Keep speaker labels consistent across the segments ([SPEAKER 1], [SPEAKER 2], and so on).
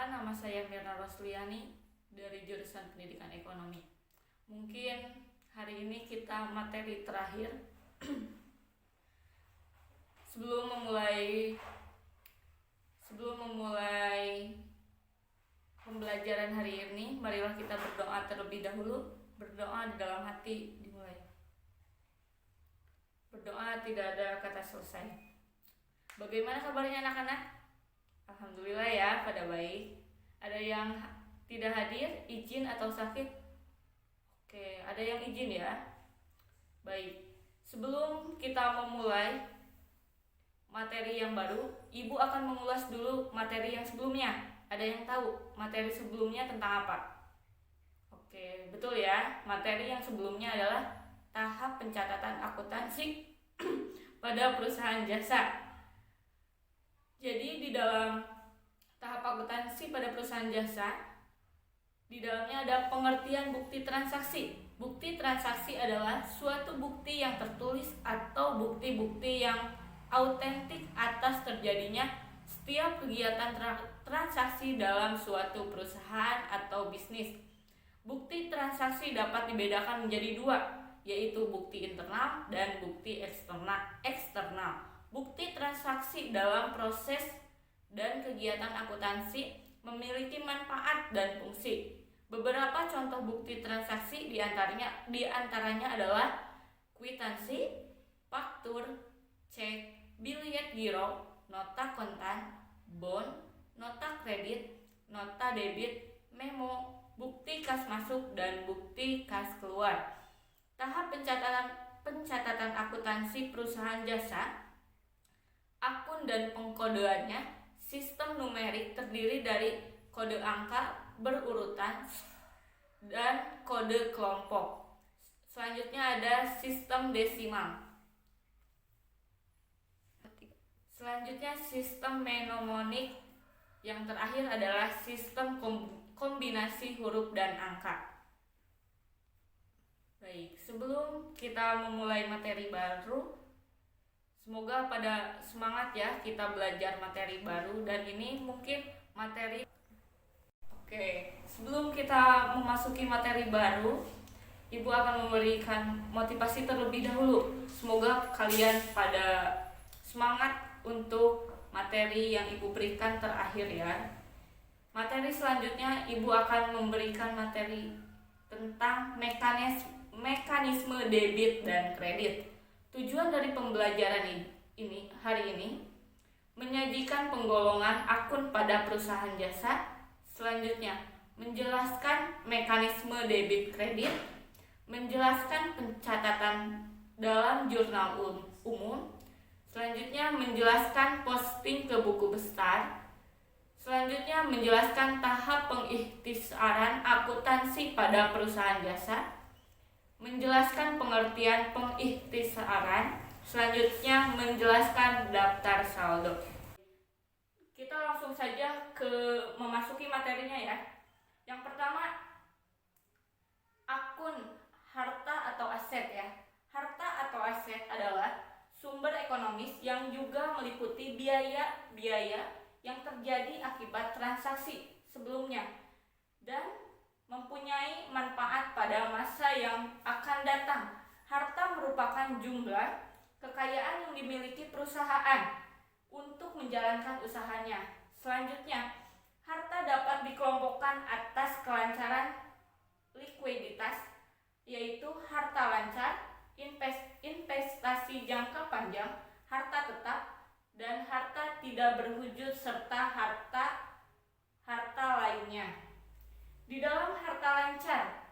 [SPEAKER 1] Perkenalkan, nama saya Mirna Rosliani dari jurusan Pendidikan Ekonomi. Mungkin hari ini kita materi terakhir. Sebelum memulai pembelajaran hari ini, marilah kita berdoa terlebih dahulu. Berdoa di dalam hati dimulai. Berdoa tidak ada kata selesai. Bagaimana kabarnya anak-anak? Alhamdulillah ya, pada baik. Ada yang tidak hadir, izin atau sakit? Oke, ada yang izin ya. Baik. Sebelum kita memulai materi yang baru, Ibu akan mengulas dulu materi yang sebelumnya. Ada yang tahu materi sebelumnya tentang apa? Oke, betul ya. Materi yang sebelumnya adalah tahap pencatatan akuntansi pada perusahaan jasa. Jadi di dalam tahap akuntansi pada perusahaan jasa, di dalamnya ada pengertian bukti transaksi. Bukti transaksi adalah suatu bukti yang tertulis atau bukti-bukti yang autentik atas terjadinya setiap kegiatan transaksi dalam suatu perusahaan atau bisnis. Bukti transaksi dapat dibedakan menjadi dua, yaitu bukti internal dan bukti eksternal. Bukti transaksi dalam proses dan kegiatan akuntansi memiliki manfaat dan fungsi. Beberapa contoh bukti transaksi diantaranya adalah kwitansi, faktur, cek, biliet giro, nota kontan, bon, nota kredit, nota debit, memo, bukti kas masuk, dan bukti kas keluar. Tahap pencatatan akuntansi perusahaan jasa, akun dan pengkodeannya, sistem numerik terdiri dari kode angka berurutan dan kode kelompok. Selanjutnya ada sistem desimal. Selanjutnya sistem mnemonik. Yang terakhir adalah sistem kombinasi huruf dan angka. Baik, sebelum kita memulai materi baru, semoga pada semangat ya kita belajar materi baru, dan ini mungkin materi. Oke, sebelum kita memasuki materi baru, Ibu akan memberikan motivasi terlebih dahulu. Semoga kalian pada semangat untuk materi yang Ibu berikan terakhir ya. Materi selanjutnya Ibu akan memberikan materi tentang mekanisme debit dan kredit. Tujuan dari pembelajaran ini hari ini menyajikan penggolongan akun pada perusahaan jasa. Selanjutnya, menjelaskan mekanisme debit kredit, menjelaskan pencatatan dalam jurnal umum. Selanjutnya, menjelaskan posting ke buku besar. Selanjutnya, menjelaskan tahap pengikhtisaran akuntansi pada perusahaan jasa. Menjelaskan pengertian pengikhtisaran. Selanjutnya menjelaskan daftar saldo. Kita langsung saja ke memasuki materinya ya. Yang pertama, akun harta atau aset ya. Harta atau aset adalah sumber ekonomis yang juga meliputi biaya-biaya yang terjadi akibat transaksi sebelumnya dan mempunyai manfaat pada masa yang akan datang. Harta merupakan jumlah kekayaan yang dimiliki perusahaan untuk menjalankan usahanya. Selanjutnya, harta dapat dikelompokkan atas kelancaran likuiditas, yaitu harta lancar, investasi jangka panjang, harta tetap, dan harta tidak berwujud serta harta lainnya. Di dalam harta lancar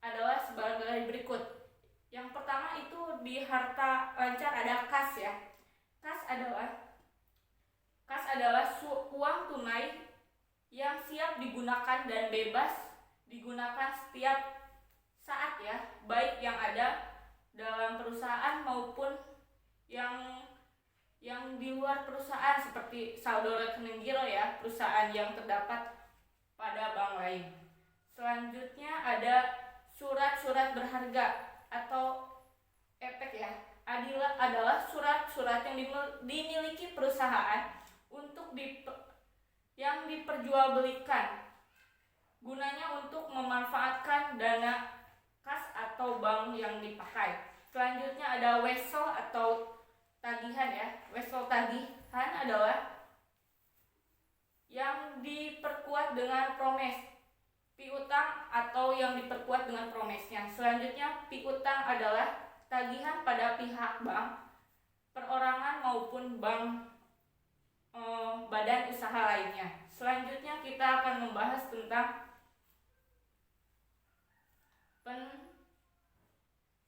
[SPEAKER 1] adalah sebagai berikut. Yang pertama itu di harta lancar ada kas ya. Kas adalah uang tunai yang siap digunakan dan bebas digunakan setiap saat ya, baik yang ada dalam perusahaan maupun yang di luar perusahaan, seperti saldo rekening giro ya, perusahaan yang terdapat pada bank lain. Selanjutnya ada surat-surat berharga atau efek ya. Adalah surat-surat yang dimiliki perusahaan untuk yang diperjualbelikan, gunanya untuk memanfaatkan dana kas atau bank yang dipakai. Selanjutnya ada wesel atau tagihan ya. Wesel tagihan adalah yang diperkuat dengan promes piutang atau yang diperkuat dengan promesnya. Selanjutnya piutang adalah tagihan pada pihak bank, perorangan maupun bank badan usaha lainnya. Selanjutnya kita akan membahas tentang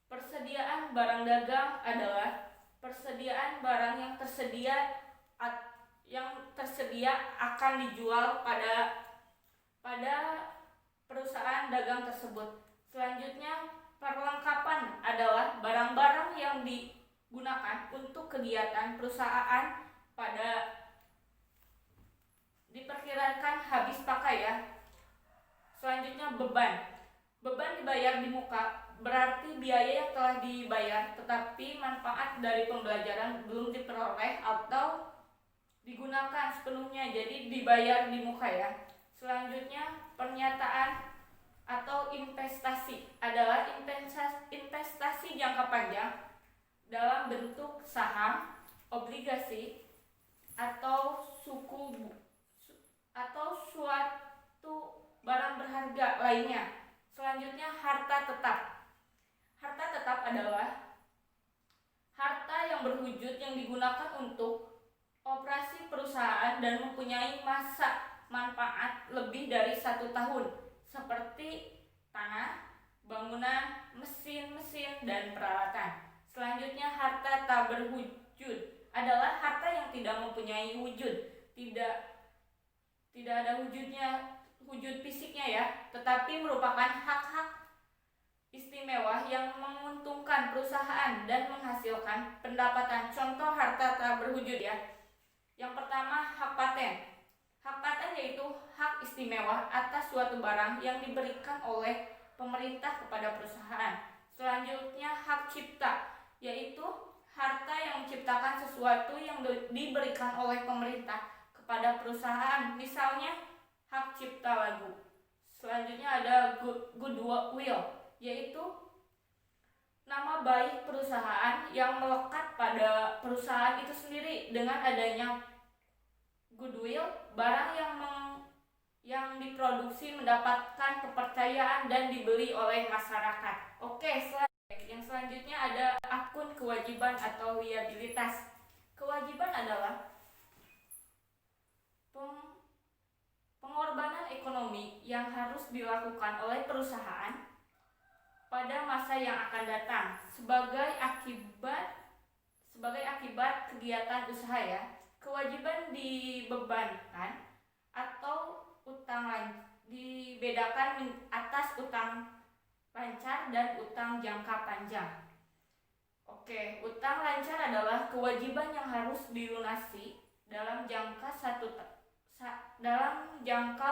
[SPEAKER 1] persediaan barang dagang adalah persediaan barang yang tersedia akan dijual pada perusahaan dagang tersebut. Selanjutnya, perlengkapan adalah barang-barang yang digunakan untuk kegiatan perusahaan pada diperkirakan habis pakai ya. Selanjutnya beban dibayar di muka, berarti biaya yang telah dibayar tetapi manfaat dari pembelajaran belum diperoleh atau digunakan sepenuhnya, jadi dibayar di muka ya. Selanjutnya, pernyataan atau investasi adalah investasi jangka panjang dalam bentuk saham, obligasi, atau suatu barang berharga lainnya. Selanjutnya, harta tetap. Harta tetap adalah harta yang berwujud yang digunakan untuk operasi perusahaan dan mempunyai masa manfaat lebih dari 1 tahun, seperti tanah, bangunan, mesin-mesin, dan peralatan. Selanjutnya, harta tak berwujud adalah harta yang tidak mempunyai wujud, tidak ada wujud fisiknya ya, tetapi merupakan hak-hak istimewa yang menguntungkan perusahaan dan menghasilkan pendapatan. Contoh harta tak berwujud ya. Yang pertama, hak paten. Hak paten yaitu hak istimewa atas suatu barang yang diberikan oleh pemerintah kepada perusahaan. Selanjutnya, hak cipta, yaitu harta yang menciptakan sesuatu yang diberikan oleh pemerintah kepada perusahaan. Misalnya, hak cipta lagu. Selanjutnya ada goodwill, yaitu nama baik perusahaan yang melekat pada perusahaan itu sendiri. Dengan adanya goodwill, barang yang diproduksi mendapatkan kepercayaan dan dibeli oleh masyarakat. Oke, yang selanjutnya ada akun kewajiban atau liabilitas. Kewajiban adalah pengorbanan ekonomi yang harus dilakukan oleh perusahaan pada masa yang akan datang sebagai akibat kegiatan usaha ya. Kewajiban dibebankan atau dibedakan atas utang lancar dan utang jangka panjang. Oke, utang lancar adalah kewajiban yang harus dilunasi dalam jangka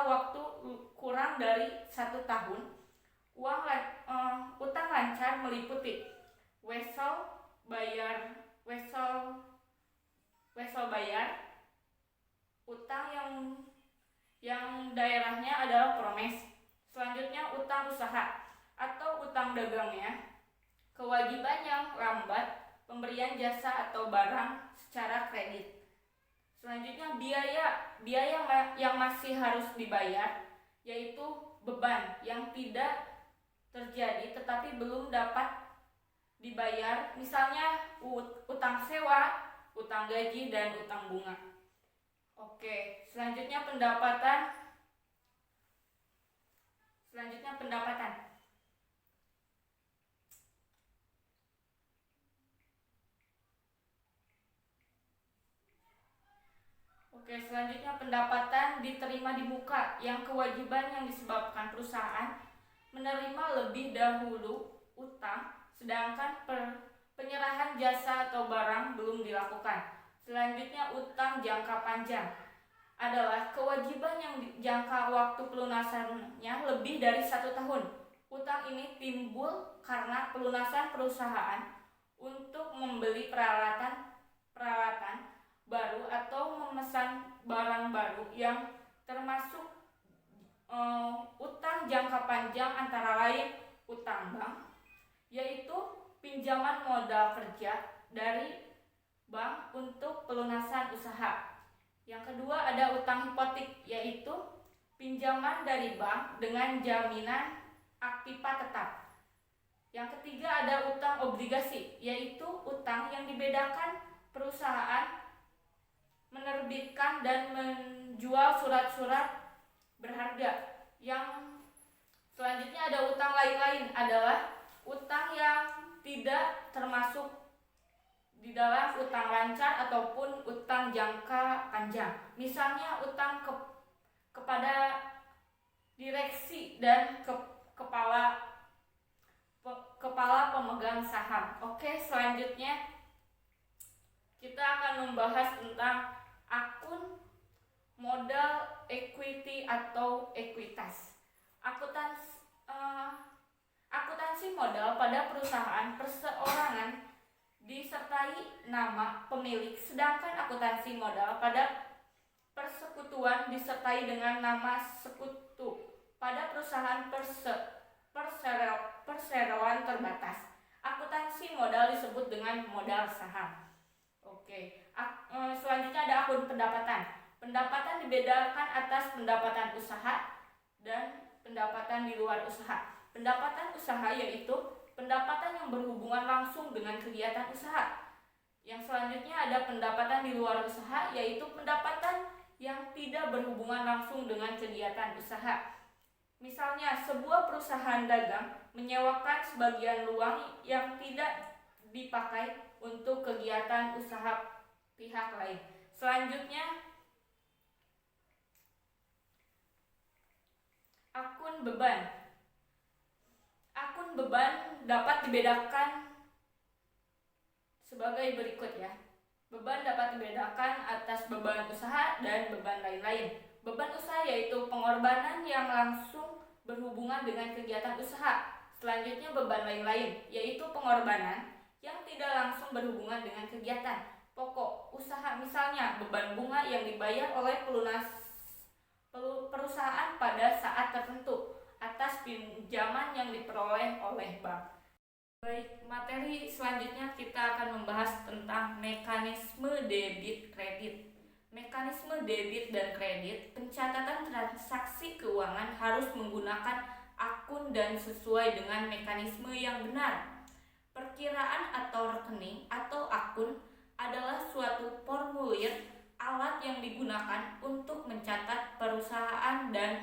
[SPEAKER 1] waktu kurang dari 1 tahun. Utang lancar meliputi wesel bayar, utang yang daerahnya adalah promes. Selanjutnya, utang usaha atau utang dagangnya, kewajiban yang lambat pemberian jasa atau barang secara kredit. Selanjutnya, biaya yang masih harus dibayar, yaitu beban yang tidak terjadi tetapi belum dapat dibayar, misalnya utang sewa, utang gaji, dan utang bunga. Oke, selanjutnya pendapatan. Oke, selanjutnya pendapatan diterima di muka, yang kewajiban yang disebabkan perusahaan menerima lebih dahulu utang, sedangkan penyerahan jasa atau barang belum dilakukan. Selanjutnya, utang jangka panjang adalah kewajiban yang jangka waktu pelunasannya lebih dari 1 tahun. Utang ini timbul karena pelunasan perusahaan untuk membeli peralatan baru atau memesan barang baru yang panjang antara lain utang bank, yaitu pinjaman modal kerja dari bank untuk pelunasan usaha. Yang kedua ada utang hipotek, yaitu pinjaman dari bank dengan jaminan aktiva tetap. Yang ketiga ada utang obligasi, yaitu utang yang dibedakan perusahaan menerbitkan dan menjual surat-surat berharga. Yang selanjutnya ada utang lain-lain, adalah utang yang tidak termasuk di dalam utang lancar ataupun utang jangka panjang. Misalnya utang kepada direksi dan kepala pemegang saham. Oke, selanjutnya kita akan membahas tentang akun modal equity atau ekuitas. Akuntansi modal pada perusahaan perseorangan disertai nama pemilik, sedangkan akuntansi modal pada persekutuan disertai dengan nama sekutu. Pada perusahaan perseroan terbatas, akuntansi modal disebut dengan modal saham. Oke, selanjutnya ada akun pendapatan. Pendapatan dibedakan atas pendapatan usaha dan pendapatan di luar usaha. Pendapatan usaha yaitu pendapatan yang berhubungan langsung dengan kegiatan usaha. Yang selanjutnya ada pendapatan di luar usaha, yaitu pendapatan yang tidak berhubungan langsung dengan kegiatan usaha. Misalnya, sebuah perusahaan dagang menyewakan sebagian ruang yang tidak dipakai untuk kegiatan usaha pihak lain. Selanjutnya, akun beban. Akun beban dapat dibedakan sebagai berikut ya. Beban dapat dibedakan atas beban usaha dan beban lain-lain. Beban usaha yaitu pengorbanan yang langsung berhubungan dengan kegiatan usaha. Selanjutnya beban lain-lain yaitu pengorbanan yang tidak langsung berhubungan dengan kegiatan pokok usaha, misalnya beban bunga yang dibayar oleh perusahaan pada saat tertentu atas pinjaman yang diperoleh oleh bank. Baik, materi selanjutnya kita akan membahas tentang mekanisme debit kredit. Mekanisme debit dan kredit, pencatatan transaksi keuangan harus menggunakan akun dan sesuai dengan mekanisme yang benar. Perkiraan atau rekening atau akun adalah suatu formulir alat yang digunakan untuk mencatat perusahaan dan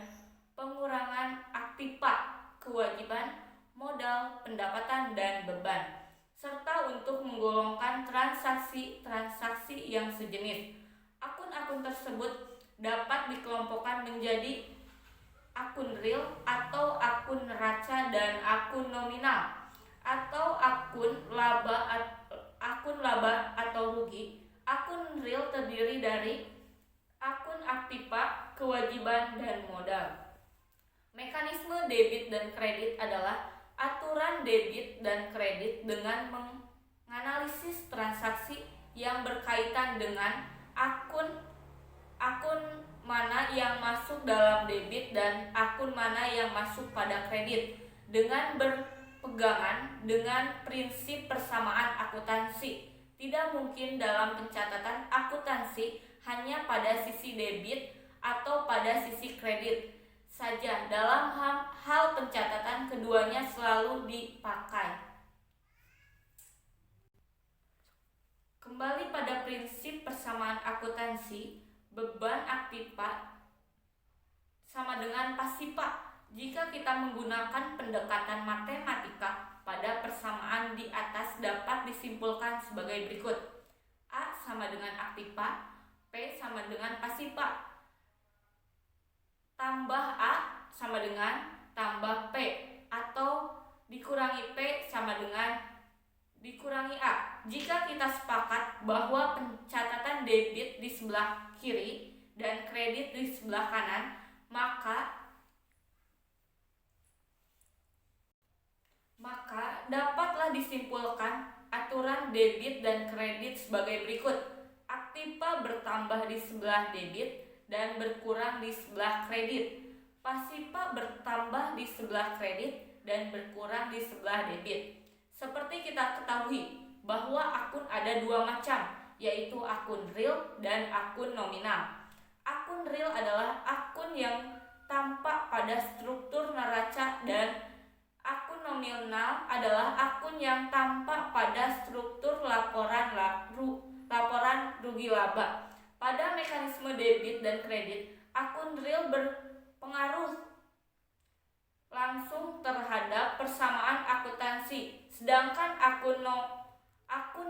[SPEAKER 1] pengurangan aktiva, kewajiban, modal, pendapatan, dan beban, serta untuk menggolongkan transaksi-transaksi yang sejenis. Akun-akun tersebut dapat dikelompokkan menjadi akun real atau akun neraca dan akun nominal, atau akun laba atau rugi. Akun real terdiri dari akun aktiva, kewajiban, dan modal. Mekanisme debit dan kredit adalah aturan debit dan kredit dengan menganalisis transaksi yang berkaitan dengan akun mana yang masuk dalam debit dan akun mana yang masuk pada kredit, dengan berpegangan dengan prinsip persamaan akuntansi. Tidak mungkin dalam pencatatan akuntansi hanya pada sisi debit atau pada sisi kredit saja. Dalam hal pencatatan keduanya selalu dipakai. Kembali pada prinsip persamaan akuntansi, beban aktiva sama dengan pasifa. Jika kita menggunakan pendekatan matematika pada persamaan di atas dapat disimpulkan sebagai berikut. A sama dengan aktiva, P sama dengan pasifa. Tambah A sama dengan tambah P, atau dikurangi P sama dengan dikurangi A. Jika kita sepakat bahwa pencatatan debit di sebelah kiri dan kredit di sebelah kanan, maka dapatlah disimpulkan aturan debit dan kredit sebagai berikut. Aktiva bertambah di sebelah debit dan berkurang di sebelah kredit. Pasifa bertambah di sebelah kredit dan berkurang di sebelah debit. Seperti kita ketahui bahwa akun ada dua macam, yaitu akun real dan akun nominal. Akun real adalah akun yang tampak pada struktur neraca dan akun nominal adalah akun yang tampak pada struktur laporan rugi laba. Pada mekanisme debit dan kredit, akun real berpengaruh langsung terhadap persamaan akuntansi, sedangkan akun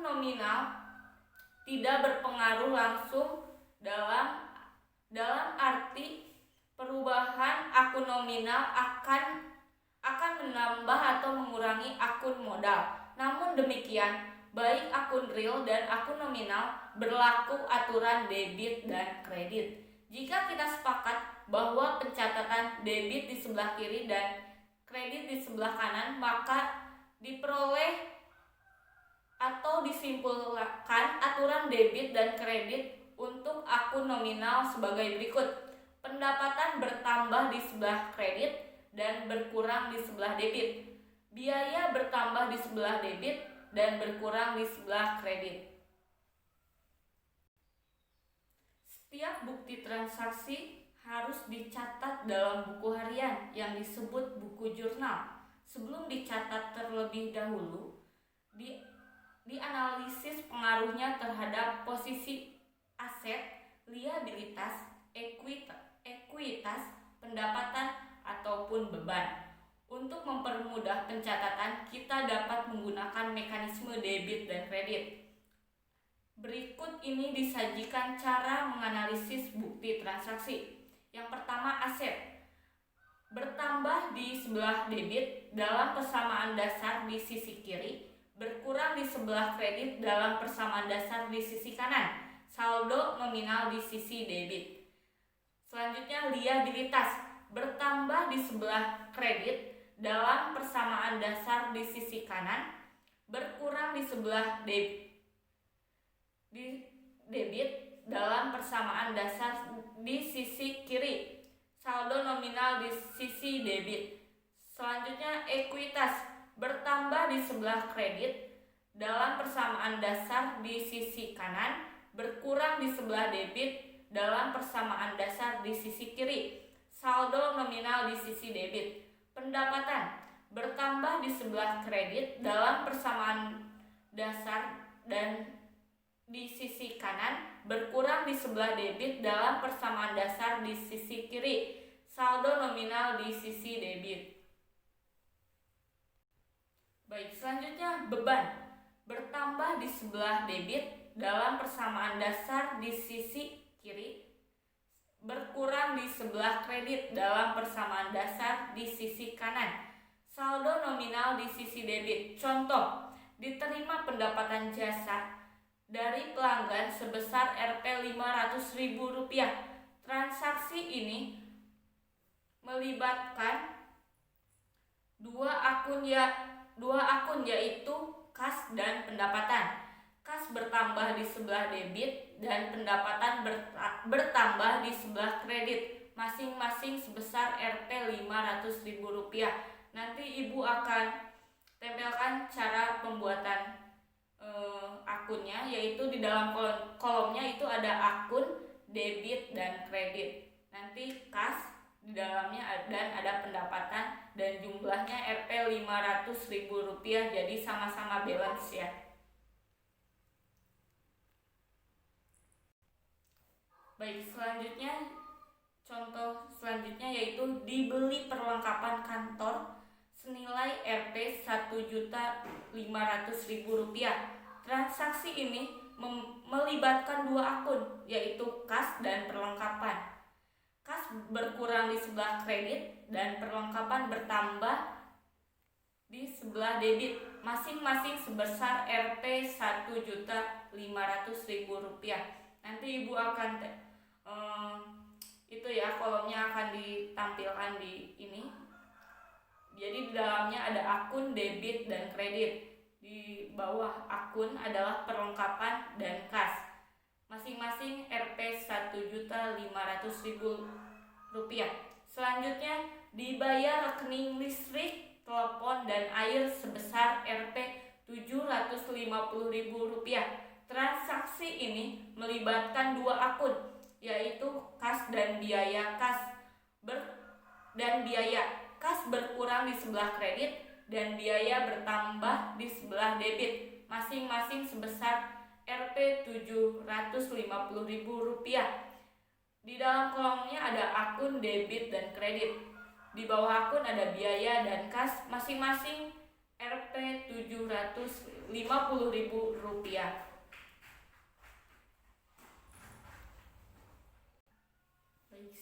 [SPEAKER 1] nominal tidak berpengaruh langsung dalam arti perubahan akun nominal akan menambah atau mengurangi akun modal. Namun demikian, baik akun real dan akun nominal berlaku aturan debit dan kredit. Jika kita sepakat bahwa pencatatan debit di sebelah kiri dan kredit di sebelah kanan, maka diperoleh atau disimpulkan aturan debit dan kredit untuk akun nominal sebagai berikut. Pendapatan bertambah di sebelah kredit dan berkurang di sebelah debit. Biaya bertambah di sebelah debit dan berkurang di sebelah kredit. Setiap bukti transaksi harus dicatat dalam buku harian yang disebut buku jurnal. Sebelum dicatat terlebih dahulu, dianalisis pengaruhnya terhadap posisi aset, liabilitas, ekuitas, pendapatan, ataupun beban. Untuk mempermudah pencatatan, kita dapat menggunakan mekanisme debit dan kredit. Berikut ini disajikan cara menganalisis bukti transaksi. Yang pertama, aset bertambah di sebelah debit dalam persamaan dasar di sisi kiri, berkurang di sebelah kredit dalam persamaan dasar di sisi kanan, saldo nominal di sisi debit. Selanjutnya, liabilitas bertambah di sebelah kredit dalam persamaan dasar di sisi kanan, berkurang di sebelah debit dalam persamaan dasar di sisi kiri, saldo nominal di sisi debit. Selanjutnya, ekuitas bertambah di sebelah kredit dalam persamaan dasar di sisi kanan, berkurang di sebelah debit dalam persamaan dasar di sisi kiri, saldo nominal di sisi debit. Pendapatan bertambah di sebelah kredit dalam persamaan dasar dan di sisi kanan, berkurang di sebelah debit dalam persamaan dasar di sisi kiri, saldo nominal di sisi debit. Baik, selanjutnya beban bertambah di sebelah debit dalam persamaan dasar di sisi kiri, berkurang di sebelah kredit dalam persamaan dasar di sisi kanan, saldo nominal di sisi debit. Contoh, diterima pendapatan jasa dari pelanggan sebesar Rp500.000. Transaksi ini melibatkan dua akun yaitu kas dan pendapatan. Kas bertambah di sebelah debit dan pendapatan bertambah di sebelah kredit, masing-masing sebesar Rp500.000. Nanti Ibu akan tempelkan cara pembuatan akunnya, yaitu di dalam kolomnya itu ada akun debit dan kredit. Nanti kas di dalamnya dan ada pendapatan dan jumlahnya Rp500.000, jadi sama-sama balance ya. Baik, contoh selanjutnya yaitu dibeli perlengkapan kantor senilai Rp1.500.000. Transaksi ini melibatkan dua akun, yaitu kas dan perlengkapan. Kas berkurang di sebelah kredit dan perlengkapan bertambah di sebelah debit, masing-masing sebesar Rp1.500.000. Nanti Ibu akan kolomnya akan ditampilkan di ini. Jadi di dalamnya ada akun debit dan kredit. Di bawah akun adalah perlengkapan dan kas, masing-masing Rp1.500.000. Selanjutnya, dibayar rekening listrik, telepon, dan air sebesar Rp750.000. Transaksi ini melibatkan dua akun, yaitu kas dan biaya kas kas berkurang di sebelah kredit dan biaya bertambah di sebelah debit, masing-masing sebesar Rp750.000. Di dalam kolomnya ada akun debit dan kredit. Di bawah akun ada biaya dan kas, masing-masing Rp750.000.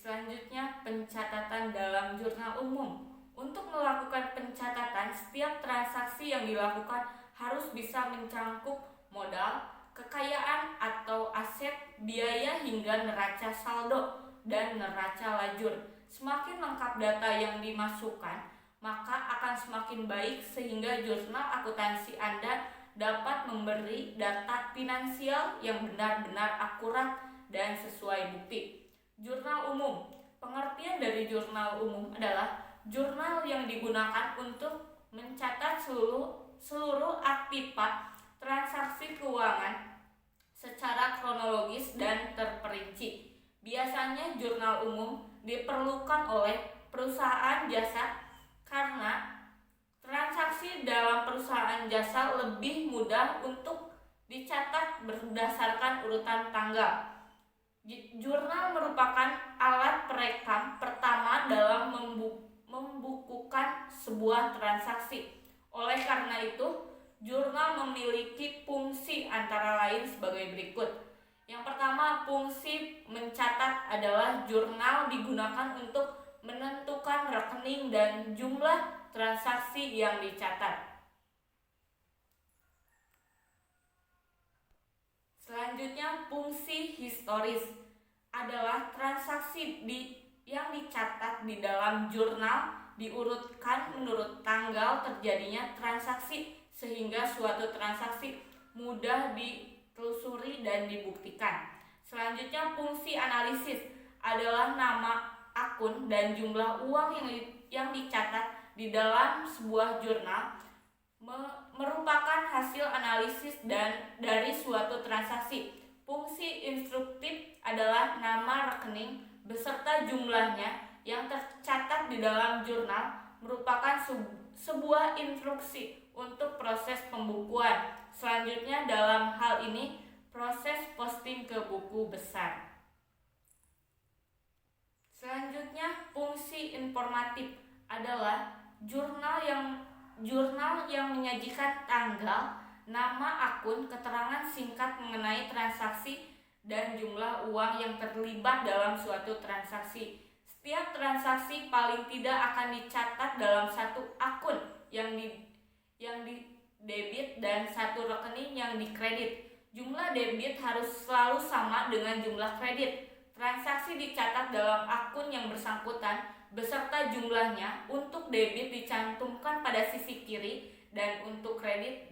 [SPEAKER 1] Selanjutnya, pencatatan dalam jurnal umum. Untuk melakukan pencatatan, setiap transaksi yang dilakukan harus bisa mencangkup modal, kekayaan atau aset, biaya hingga neraca saldo dan neraca lajur. Semakin lengkap data yang dimasukkan, maka akan semakin baik sehingga jurnal akuntansi Anda dapat memberi data finansial yang benar-benar akurat dan sesuai bukti. Jurnal umum. Pengertian dari jurnal umum adalah jurnal yang digunakan untuk mencatat seluruh aktivitas transaksi keuangan secara kronologis dan terperinci. Biasanya jurnal umum diperlukan oleh perusahaan jasa karena transaksi dalam perusahaan jasa lebih mudah untuk dicatat berdasarkan urutan tanggal. Jurnal merupakan alat perekam pertama dalam membukukan sebuah transaksi. Oleh karena itu, jurnal memiliki fungsi antara lain sebagai berikut. Yang pertama, fungsi mencatat adalah jurnal digunakan untuk menentukan rekening dan jumlah transaksi yang dicatat. Selanjutnya, fungsi historis adalah transaksi yang dicatat di dalam jurnal diurutkan menurut tanggal terjadinya transaksi sehingga suatu transaksi mudah ditelusuri dan dibuktikan. Selanjutnya, fungsi analisis adalah nama akun dan jumlah uang yang dicatat di dalam sebuah jurnal merupakan hasil analisis dari suatu transaksi. Fungsi instruktif adalah nama rekening beserta jumlahnya yang tercatat di dalam jurnal merupakan sebuah instruksi untuk proses pembukuan. Selanjutnya, dalam hal ini proses posting ke buku besar. Selanjutnya, fungsi informatif adalah jurnal yang menyajikan tanggal, nama akun, keterangan singkat mengenai transaksi, dan jumlah uang yang terlibat dalam suatu transaksi. Setiap transaksi paling tidak akan dicatat dalam satu akun yang di debit dan satu rekening yang dikredit. Jumlah debit harus selalu sama dengan jumlah kredit. Transaksi dicatat dalam akun yang bersangkutan beserta jumlahnya. Untuk debit dicantumkan pada sisi kiri dan untuk kredit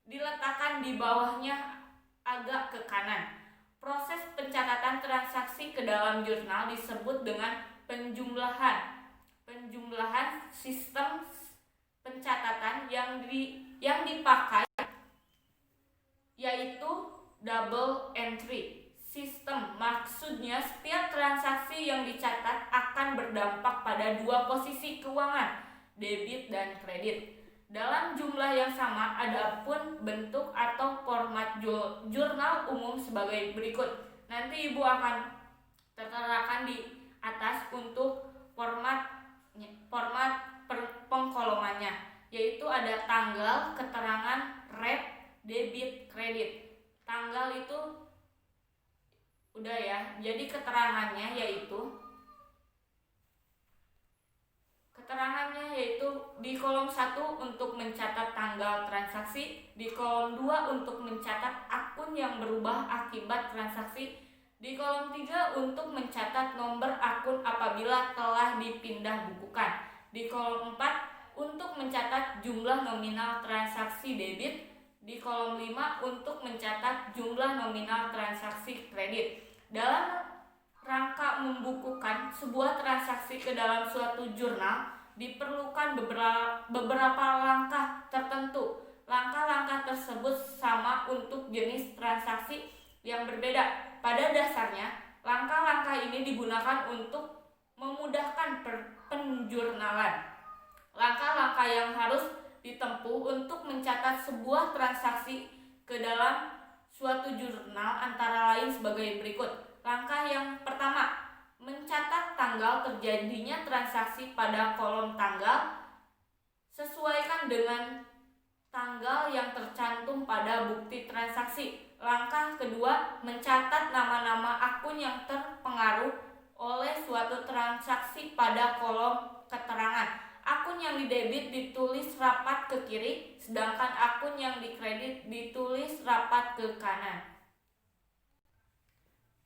[SPEAKER 1] diletakkan di bawahnya agak ke kanan. Proses pencatatan transaksi ke dalam jurnal disebut dengan penjumlahan. Penjumlahan sistem pencatatan yang dipakai yaitu double entry sistem. Maksudnya setiap transaksi yang dicatat akan berdampak pada dua posisi keuangan, debit dan kredit, dalam jumlah yang sama. Adapun bentuk atau format jurnal umum sebagai berikut. Nanti Ibu akan terterakan di atas untuk format pengkolomannya, yaitu ada tanggal, keterangan, rep, debit, kredit. Tanggal itu udah ya, jadi keterangannya yaitu di kolom 1 untuk mencatat tanggal transaksi, di kolom 2 untuk mencatat akun yang berubah akibat transaksi, di kolom 3 untuk mencatat nomor akun apabila telah dipindah bukukan, di kolom 4 untuk mencatat jumlah nominal transaksi debit, di kolom 5 untuk mencatat jumlah nominal transaksi kredit. Dalam rangka membukukan sebuah transaksi ke dalam suatu jurnal, diperlukan beberapa langkah tertentu. Langkah-langkah tersebut sama untuk jenis transaksi yang berbeda. Pada dasarnya, langkah-langkah ini digunakan untuk memudahkan penjurnalan. Langkah-langkah yang harus ditempuh untuk mencatat sebuah transaksi ke dalam suatu jurnal antara lain sebagai berikut. Langkah yang pertama, mencatat tanggal terjadinya transaksi pada kolom tanggal. Sesuaikan dengan tanggal yang tercantum pada bukti transaksi. Langkah kedua, mencatat nama-nama akun yang terpengaruh oleh suatu transaksi pada kolom keterangan. Akun yang didebit ditulis rapat ke kiri, sedangkan akun yang dikredit ditulis rapat ke kanan.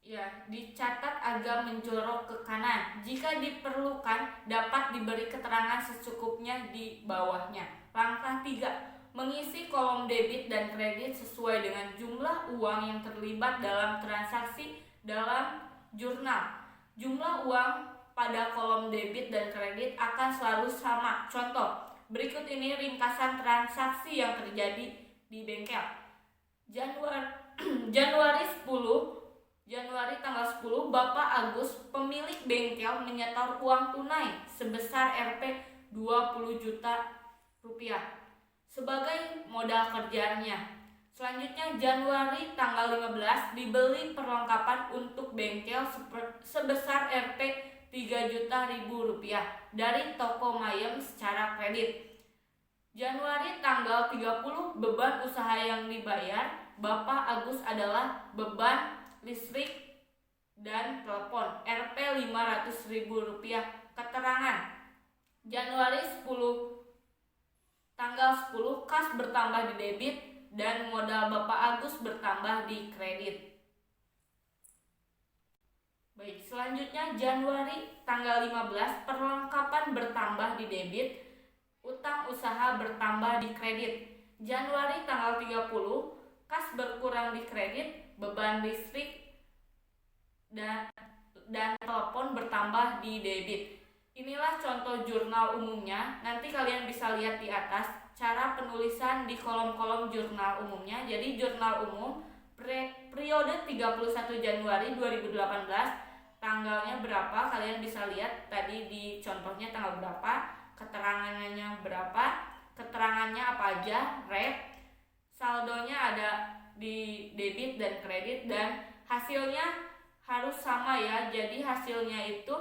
[SPEAKER 1] Ya, dicatat agak menjorok ke kanan. Jika diperlukan, dapat diberi keterangan secukupnya di bawahnya. Langkah 3, mengisi kolom debit dan kredit sesuai dengan jumlah uang yang terlibat dalam transaksi dalam jurnal. Jumlah uang pada kolom debit dan kredit akan selalu sama. Contoh, berikut ini ringkasan transaksi yang terjadi di bengkel. Januari tanggal 10, Bapak Agus, pemilik bengkel, menyetor uang tunai sebesar Rp 20 juta rupiah sebagai modal kerjanya. Selanjutnya, Januari tanggal 15, dibeli perlengkapan untuk bengkel sebesar Rp 3.000.000 rupiah dari toko Mayem secara kredit. Januari tanggal 30, beban usaha yang dibayar Bapak Agus adalah beban listrik dan telepon Rp 500.000 rupiah. Keterangan Januari 10, tanggal 10, kas bertambah di debit dan modal Bapak Agus bertambah di kredit. Baik, selanjutnya Januari tanggal 15, perlengkapan bertambah di debit, utang usaha bertambah di kredit. Januari tanggal 30, kas berkurang di kredit, beban listrik dan telepon bertambah di debit. Inilah contoh jurnal umumnya. Nanti kalian bisa lihat di atas cara penulisan di kolom-kolom jurnal umumnya. Jadi jurnal umum periode 31 Januari 2018, tanggalnya berapa kalian bisa lihat tadi di contohnya tanggal berapa, keterangannya berapa, keterangannya apa aja, saldonya ada di debit dan kredit, dan hasilnya harus sama ya. Jadi hasilnya itu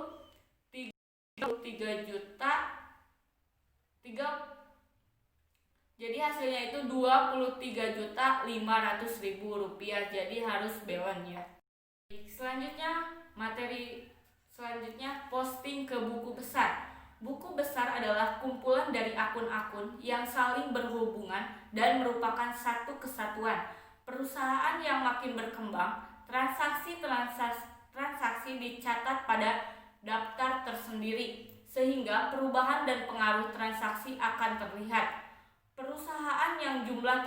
[SPEAKER 1] 23 juta jadi hasilnya itu 23.500.000 rupiah. Jadi harus balance ya. Selanjutnya, materi selanjutnya, posting ke buku besar. Buku besar adalah kumpulan dari akun-akun yang saling berhubungan dan merupakan satu kesatuan. Perusahaan yang makin berkembang, transaksi dicatat pada daftar tersendiri, sehingga perubahan dan pengaruh transaksi akan terlihat. Perusahaan yang jumlah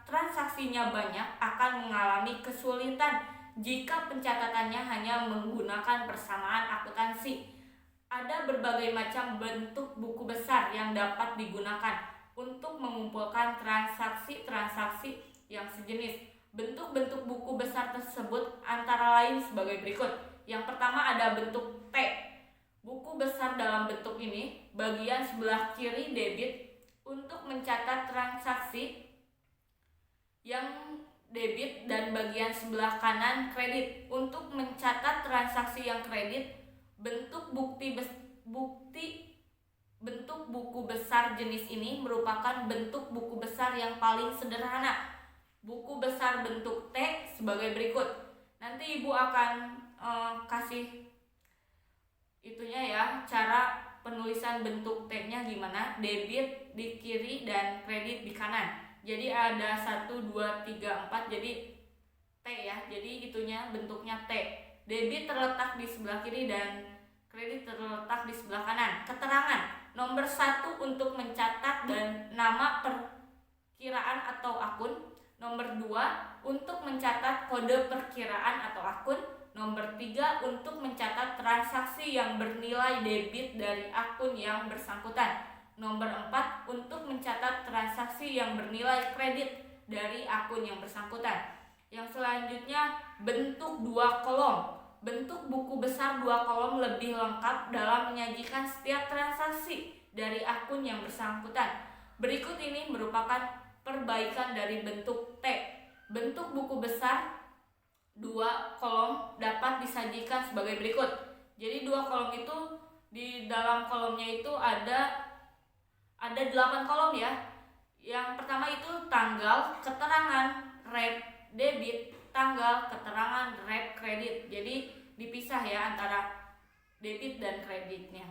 [SPEAKER 1] transaksinya banyak akan mengalami kesulitan jika pencatatannya hanya menggunakan persamaan akuntansi. Ada berbagai macam bentuk buku besar yang dapat digunakan untuk mengumpulkan transaksi-transaksi yang sejenis. Bentuk-bentuk buku besar tersebut antara lain sebagai berikut. Yang pertama ada bentuk T. Buku besar dalam bentuk ini, bagian sebelah kiri debit untuk mencatat transaksi yang debit dan bagian sebelah kanan kredit untuk mencatat transaksi yang kredit. Bentuk buku besar jenis ini merupakan bentuk buku besar yang paling sederhana. Buku besar bentuk T sebagai berikut. Nanti Ibu akan kasih itunya ya, cara penulisan bentuk T-nya gimana. Debit di kiri dan kredit di kanan. Jadi ada 1, 2, 3, 4, jadi T ya. Jadi itunya bentuknya T. Debit terletak di sebelah kiri dan kredit terletak di sebelah kanan. Keterangan nomor 1 untuk mencatat dan nama perkiraan atau akun. Nomor 2 untuk mencatat kode perkiraan atau akun. Nomor 3 untuk mencatat transaksi yang bernilai debit dari akun yang bersangkutan. Nomor 4, untuk mencatat transaksi yang bernilai kredit dari akun yang bersangkutan. Yang selanjutnya, bentuk 2 kolom. Bentuk buku besar 2 kolom lebih lengkap dalam menyajikan setiap transaksi dari akun yang bersangkutan. Berikut ini merupakan perbaikan dari bentuk T. Bentuk buku besar 2 kolom dapat disajikan sebagai berikut. Jadi 2 kolom itu, di dalam kolomnya itu ada 8 kolom ya. Yang pertama itu tanggal, keterangan, rep, debit, tanggal, keterangan, rep, kredit. Jadi dipisah ya antara debit dan kreditnya.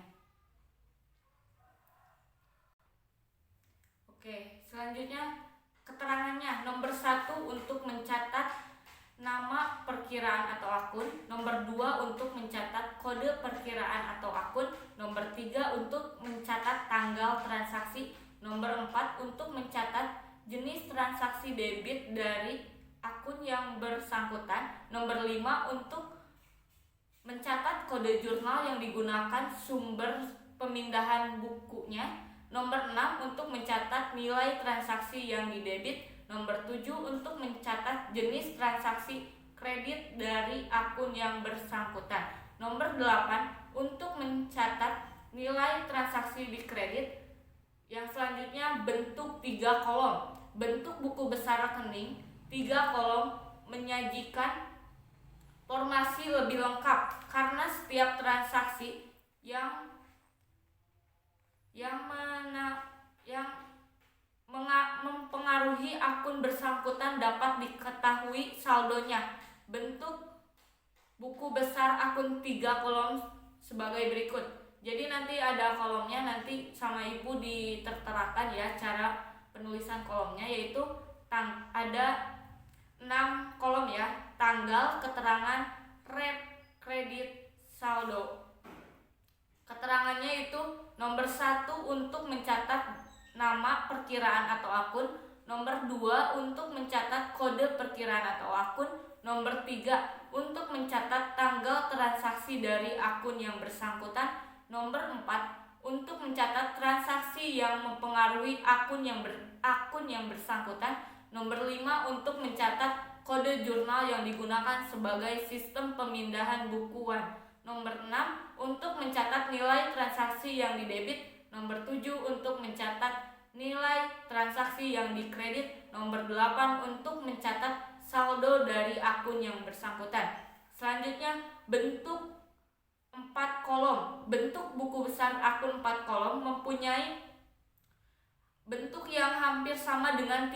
[SPEAKER 1] Oke, selanjutnya keterangannya. Nomor 1 untuk mencatat nama perkiraan atau akun. Nomor 2 untuk mencatat kode perkiraan atau akun. Nomor 3 untuk mencatat tanggal transaksi. Nomor 4 untuk mencatat jenis transaksi debit dari akun yang bersangkutan. Nomor 5 untuk mencatat kode jurnal yang digunakan sumber pemindahan bukunya. Nomor 6 untuk mencatat nilai transaksi yang didebit. Nomor 7 untuk mencatat jenis transaksi kredit dari akun yang bersangkutan. Nomor 8 untuk mencatat nilai transaksi di kredit. Yang selanjutnya bentuk 3 kolom. Bentuk buku besar rekening 3 kolom menyajikan formasi lebih lengkap karena setiap transaksi yang mempengaruhi akun bersangkutan dapat diketahui saldonya. Bentuk buku besar akun 3 kolom sebagai berikut. Jadi nanti ada kolomnya, nanti sama ibu diterterakan ya cara penulisan kolomnya, yaitu ada 6 kolom ya. Tanggal, keterangan, rep, kredit, saldo. Keterangannya itu nomor 1 untuk mencatat nama perkiraan atau akun. Nomor 2 untuk mencatat kode perkiraan atau akun. Nomor 3 untuk mencatat tanggal transaksi dari akun yang bersangkutan. Nomor 4 untuk mencatat transaksi yang mempengaruhi akun yang bersangkutan. Nomor 5 untuk mencatat kode jurnal yang digunakan sebagai sistem pemindahan bukuan. Nomor 6 untuk mencatat nilai transaksi yang didebit. Nomor 7 untuk mencatat nilai transaksi yang dikredit. Nomor 8 untuk mencatat saldo dari akun yang bersangkutan. Selanjutnya bentuk 4 kolom. Bentuk buku besar akun 4 kolom mempunyai bentuk yang hampir sama dengan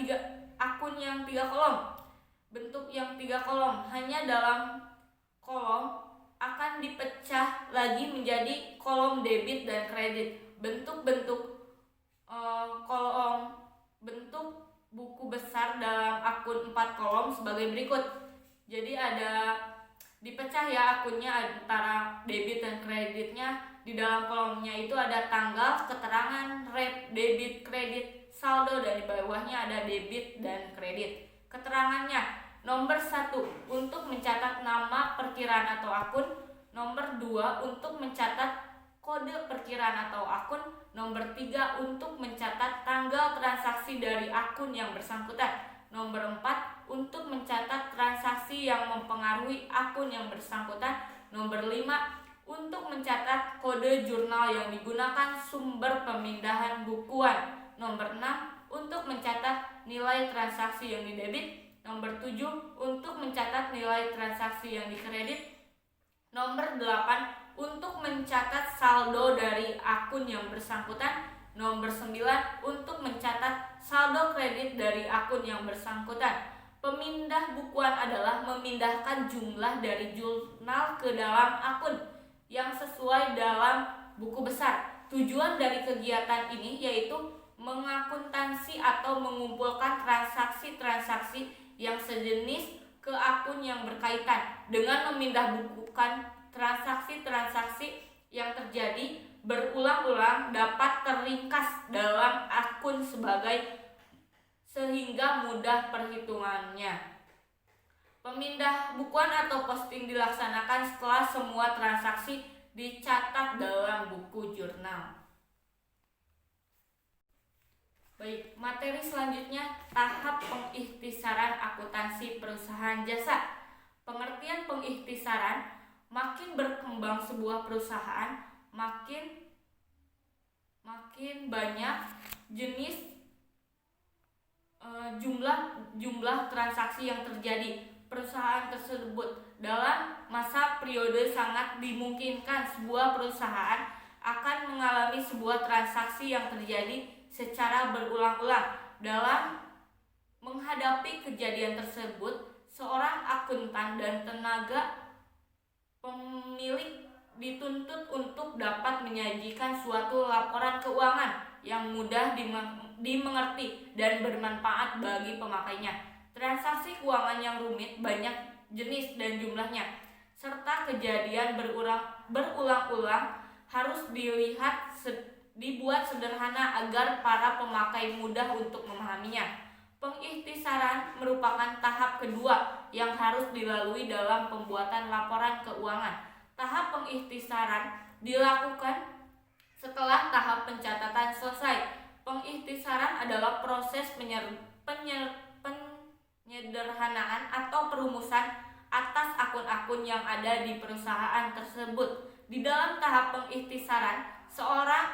[SPEAKER 1] akun yang 3 kolom. Bentuk yang 3 kolom hanya dalam kolom akan dipecah lagi menjadi kolom debit dan kredit. Bentuk bentuk buku besar dalam akun 4 kolom sebagai berikut. Jadi ada dipecah ya akunnya antara debit dan kreditnya. Di dalam kolomnya itu ada tanggal, keterangan, rep, debit, kredit, saldo, dan di bawahnya ada debit dan kredit. Keterangannya, nomor 1 untuk mencatat nama perkiraan atau akun. Nomor 2 untuk mencatat kode perkiraan atau akun. Nomor 3 untuk mencatat tanggal transaksi dari akun yang bersangkutan. Nomor 4 untuk mencatat transaksi yang mempengaruhi akun yang bersangkutan. Nomor 5 untuk mencatat kode jurnal yang digunakan sumber pemindahan bukuan. Nomor 6 untuk mencatat nilai transaksi yang didebit. Nomor 7 untuk mencatat nilai transaksi yang dikredit. Nomor 8 untuk mencatat saldo dari akun yang bersangkutan. Nomor 9 untuk mencatat saldo kredit dari akun yang bersangkutan. Pemindah bukuan adalah memindahkan jumlah dari jurnal ke dalam akun yang sesuai dalam buku besar. Tujuan dari kegiatan ini yaitu mengakuntansi atau mengumpulkan transaksi-transaksi yang sejenis ke akun yang berkaitan. Dengan memindah bukukan transaksi-transaksi yang terjadi berulang-ulang dapat terringkas dalam akun sehingga mudah perhitungannya. Pemindah bukuan atau posting dilaksanakan setelah semua transaksi dicatat dalam buku jurnal. Baik, materi selanjutnya tahap pengikhtisaran akuntansi perusahaan jasa. Pengertian pengikhtisaran: makin berkembang sebuah perusahaan, makin banyak jenis jumlah transaksi yang terjadi perusahaan tersebut. Dalam masa periode sangat dimungkinkan sebuah perusahaan akan mengalami sebuah transaksi yang terjadi secara berulang-ulang. Dalam menghadapi kejadian tersebut, seorang akuntan dan tenaga pemilik dituntut untuk dapat menyajikan suatu laporan keuangan yang mudah dimengerti dan bermanfaat bagi pemakainya. Transaksi keuangan yang rumit, banyak jenis dan jumlahnya, serta kejadian berulang-ulang harus dibuat sederhana agar para pemakai mudah untuk memahaminya. Pengikhtisaran merupakan tahap kedua yang harus dilalui dalam pembuatan laporan keuangan. Tahap pengikhtisaran dilakukan setelah tahap pencatatan selesai. Pengikhtisaran adalah proses penyederhanaan atau perumusan atas akun-akun yang ada di perusahaan tersebut. Di dalam tahap pengikhtisaran, seorang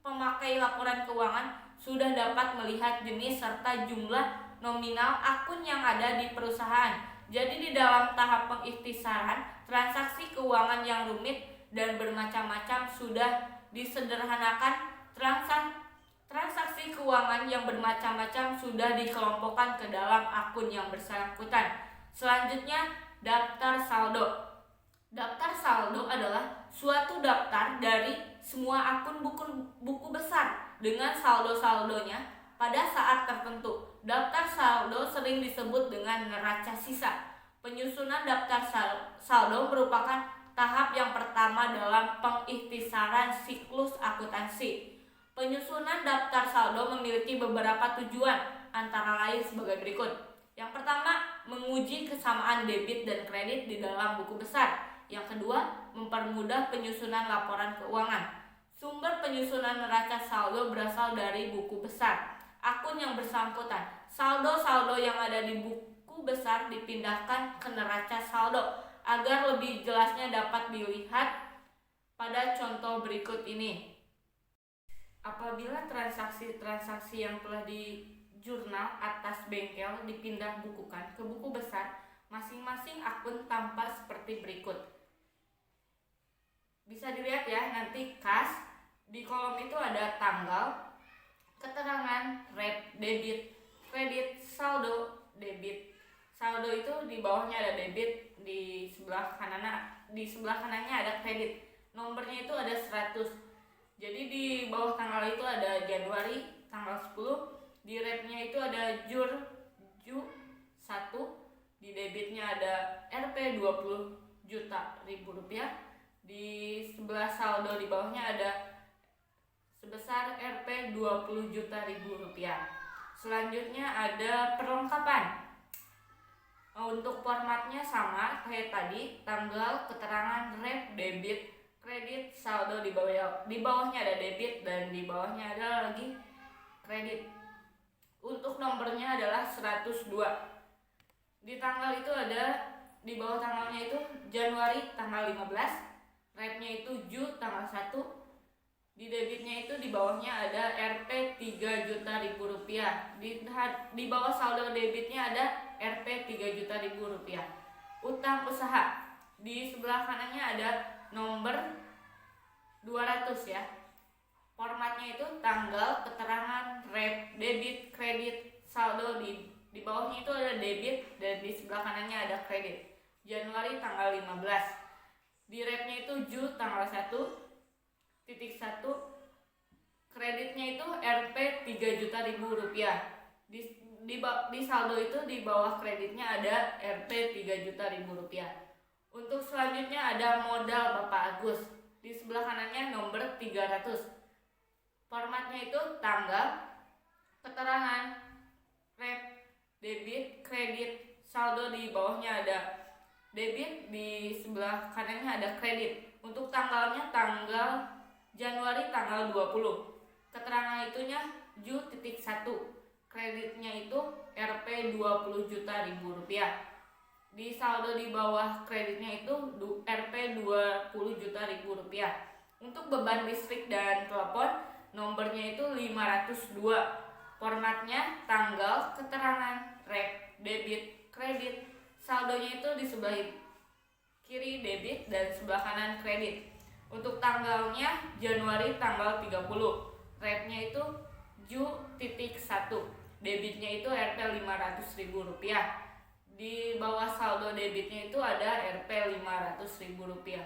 [SPEAKER 1] pemakai laporan keuangan sudah dapat melihat jenis serta jumlah nominal akun yang ada di perusahaan. Jadi di dalam tahap pengikhtisaran, transaksi keuangan yang rumit dan bermacam-macam sudah disederhanakan. Transaksi keuangan yang bermacam-macam sudah dikelompokkan ke dalam akun yang bersangkutan. Selanjutnya, daftar saldo. Daftar saldo adalah suatu daftar dari semua akun buku besar dengan saldo-saldonya pada saat tertentu. Daftar saldo sering disebut dengan neraca sisa. Penyusunan daftar saldo merupakan tahap yang pertama dalam pengikhtisaran siklus akuntansi. Penyusunan daftar saldo memiliki beberapa tujuan, antara lain sebagai berikut. Yang pertama, menguji kesamaan debit dan kredit di dalam buku besar. Yang kedua, mempermudah penyusunan laporan keuangan. Sumber penyusunan neraca saldo berasal dari buku besar. Akun yang bersangkutan. Saldo-saldo yang ada di buku besar dipindahkan ke neraca saldo. Agar lebih jelasnya dapat dilihat pada contoh berikut ini. Apabila transaksi-transaksi yang telah di jurnal atas bengkel dipindah bukukan ke buku besar, masing-masing akun tampak seperti berikut. Bisa dilihat ya, nanti kas di kolom itu ada tanggal, keterangan, rep, debit, kredit, saldo, debit. Saldo itu di bawahnya ada debit, di sebelah kanannya ada kredit. Nomornya itu ada 100. Jadi di bawah tanggal itu ada Januari tanggal 10, di repnya itu ada Ju 1, di debitnya ada Rp 20 juta rupiah, di sebelah saldo di bawahnya ada sebesar Rp 20 juta rupiah. Selanjutnya ada perlengkapan. Untuk formatnya sama kayak tadi, tanggal, keterangan, rep, debit, kredit, saldo di bawahnya ada debit dan di bawahnya ada lagi kredit. Untuk nomornya adalah 102. Di tanggal itu ada, di bawah tanggalnya itu Januari tanggal 15, repnya itu Ju tanggal 1. Di debitnya itu di bawahnya ada Rp 3 juta rupiah. Di bawah saldo debitnya ada Rp 3 juta rupiah. Utang usaha. Di sebelah kanannya ada nomor 200 ya. Formatnya itu tanggal, keterangan, rep, debit, kredit, saldo. Di bawahnya itu ada debit dan di sebelah kanannya ada kredit. Januari tanggal 15. Di repnya itu Ju tanggal 1. Titik 1, kreditnya itu Rp 3 juta rupiah. Di saldo itu di bawah kreditnya ada Rp 3 juta rupiah. Untuk selanjutnya ada modal Bapak Agus. Di sebelah kanannya nomor 300. Formatnya itu tanggal, keterangan, rep, debit, kredit, saldo di bawahnya ada debit, di sebelah kanannya ada kredit. Untuk tanggalnya tanggal Januari tanggal 20. Keterangan itunya Ju.1. Kreditnya itu Rp 20 juta ribu rupiah. Di saldo di bawah kreditnya itu Rp 20 juta ribu rupiah. Untuk beban listrik dan telepon nomornya itu 502. Formatnya tanggal, keterangan, rep, debit, kredit. Saldonya itu di sebelah kiri debit dan sebelah kanan kredit. Untuk tanggalnya Januari tanggal 30. Repnya itu Ju.1. Debitnya itu Rp 500 ribu rupiah. Di bawah saldo debitnya itu ada Rp 500 ribu rupiah.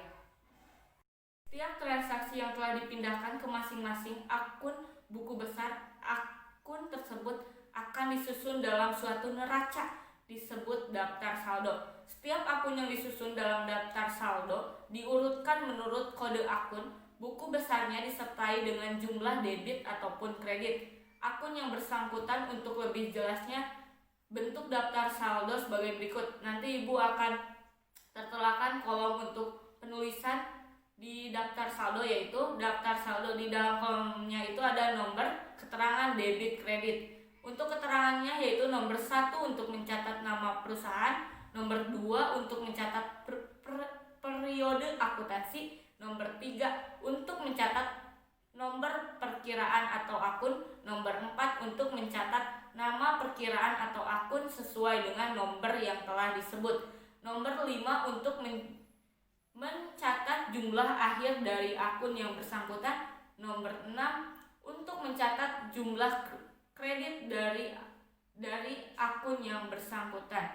[SPEAKER 1] Setiap transaksi yang telah dipindahkan ke masing-masing akun buku besar, akun tersebut akan disusun dalam suatu neraca disebut daftar saldo. Setiap akun yang disusun dalam daftar saldo diurutkan menurut kode akun. Buku besarnya disertai dengan jumlah debit ataupun kredit akun yang bersangkutan. Untuk lebih jelasnya, bentuk daftar saldo sebagai berikut. Nanti Ibu akan terterakan kolom untuk penulisan di daftar saldo, yaitu daftar saldo. Di dalam kolomnya itu ada nomor, keterangan, debit, kredit. Untuk keterangannya yaitu nomor 1 untuk mencatat nama perusahaan, nomor 2 untuk mencatat periode akuntansi, nomor 3 untuk mencatat nomor perkiraan atau akun, nomor 4 untuk mencatat nama perkiraan atau akun sesuai dengan nomor yang telah disebut, nomor 5 untuk mencatat jumlah akhir dari akun yang bersangkutan, nomor 6 untuk mencatat jumlah kredit dari akun yang bersangkutan.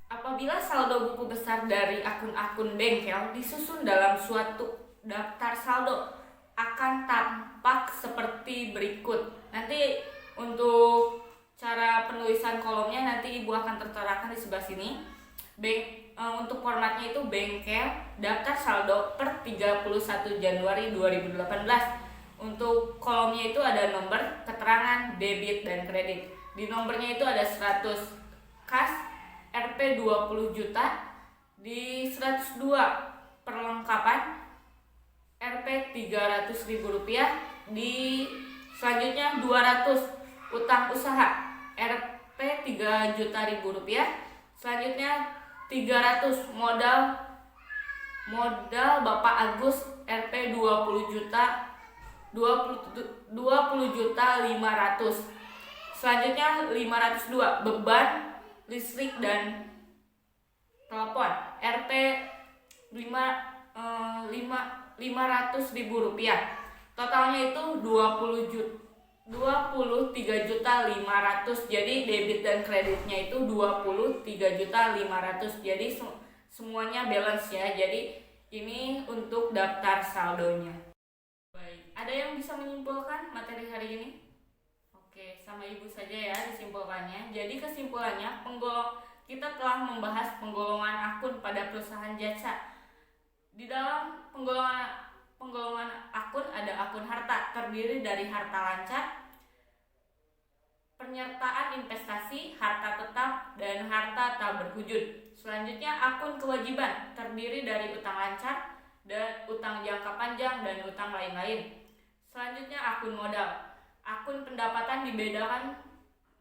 [SPEAKER 1] Apabila saldo buku besar dari akun-akun bengkel disusun dalam suatu daftar saldo, akan tampak seperti berikut. Nanti untuk cara penulisan kolomnya nanti Ibu akan terterakan di sebelah sini. Untuk formatnya itu bengkel daftar saldo per 31 Januari 2018. Untuk kolomnya itu ada nomor, keterangan, debit, dan kredit. Di nomornya itu ada 100 kas Rp 20 juta. Di 102 perlengkapan Rp 300 ribu rupiah. Di selanjutnya 200 utang usaha Rp 3 juta ribu rupiah. Selanjutnya 300 modal Bapak Agus Rp 20 juta 500. Selanjutnya 502 beban listrik dan telepon Rp 500 ribu rupiah. Totalnya itu 23 juta 500. Jadi debit dan kreditnya itu 23 juta 500. Jadi semuanya balance ya. Jadi ini untuk daftar saldonya. Baik, ada yang bisa menyimpulkan materi hari ini? Oke, sama Ibu saja ya disimpulkannya. Jadi kesimpulannya, kita telah membahas penggolongan akun pada perusahaan jasa. Di dalam penggolongan akun ada akun harta, terdiri dari harta lancar, penyertaan investasi, harta tetap, dan harta tak berwujud. Selanjutnya akun kewajiban, terdiri dari utang lancar, dan utang jangka panjang, dan utang lain-lain. Selanjutnya akun modal. Akun pendapatan dibedakan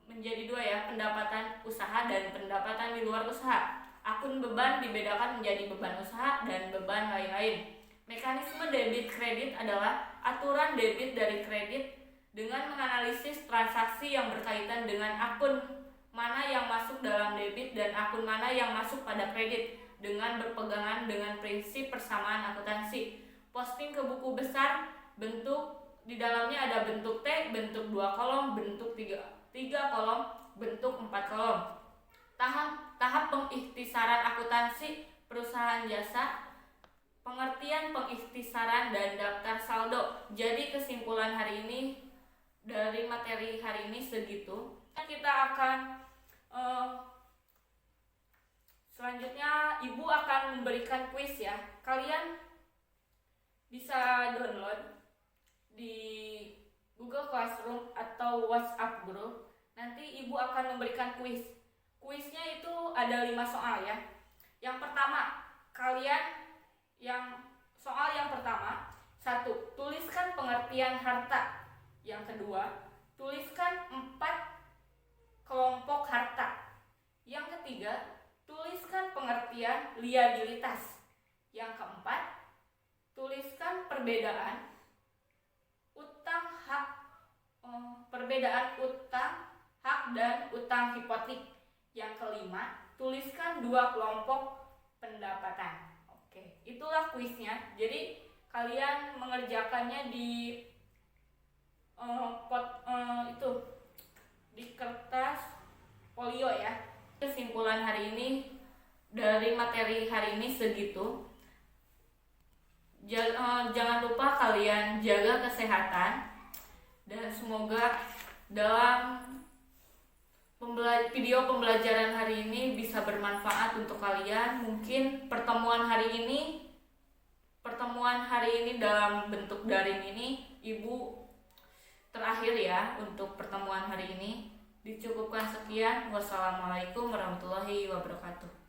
[SPEAKER 1] menjadi dua ya, pendapatan usaha dan pendapatan di luar usaha. Akun beban dibedakan menjadi beban usaha dan beban lain-lain. Mekanisme debit kredit adalah aturan debit dari kredit dengan menganalisis transaksi yang berkaitan dengan akun mana yang masuk dalam debit dan akun mana yang masuk pada kredit dengan berpegangan dengan prinsip persamaan akuntansi. Posting ke buku besar, bentuk di dalamnya ada bentuk T, bentuk 2 kolom, bentuk 3 kolom, bentuk 4 kolom. Tahap pengikhtisaran akuntansi perusahaan jasa, pengertian pengikhtisaran dan daftar saldo. Jadi kesimpulan hari ini dari materi hari ini segitu. Kita akan selanjutnya Ibu akan memberikan kuis ya. Kalian bisa download di Google Classroom atau WhatsApp Group. Nanti Ibu akan memberikan kuis kuisnya itu ada 5 soal ya. Yang pertama, soal yang pertama, 1. Tuliskan pengertian harta. Yang kedua, tuliskan 4 kelompok harta. Yang ketiga, tuliskan pengertian liabilitas. Yang keempat, tuliskan perbedaan utang hak dan utang hipotek. Yang kelima, tuliskan 2 kelompok pendapatan. Oke, itulah kuisnya. Jadi kalian mengerjakannya di di kertas folio ya. Kesimpulan hari ini dari materi hari ini segitu. Jangan lupa kalian jaga kesehatan, dan semoga dalam video pembelajaran hari ini bisa bermanfaat untuk kalian. Mungkin pertemuan hari ini dalam bentuk daring ini Ibu terakhir ya untuk pertemuan hari ini. Dicukupkan sekian. Wassalamualaikum warahmatullahi wabarakatuh.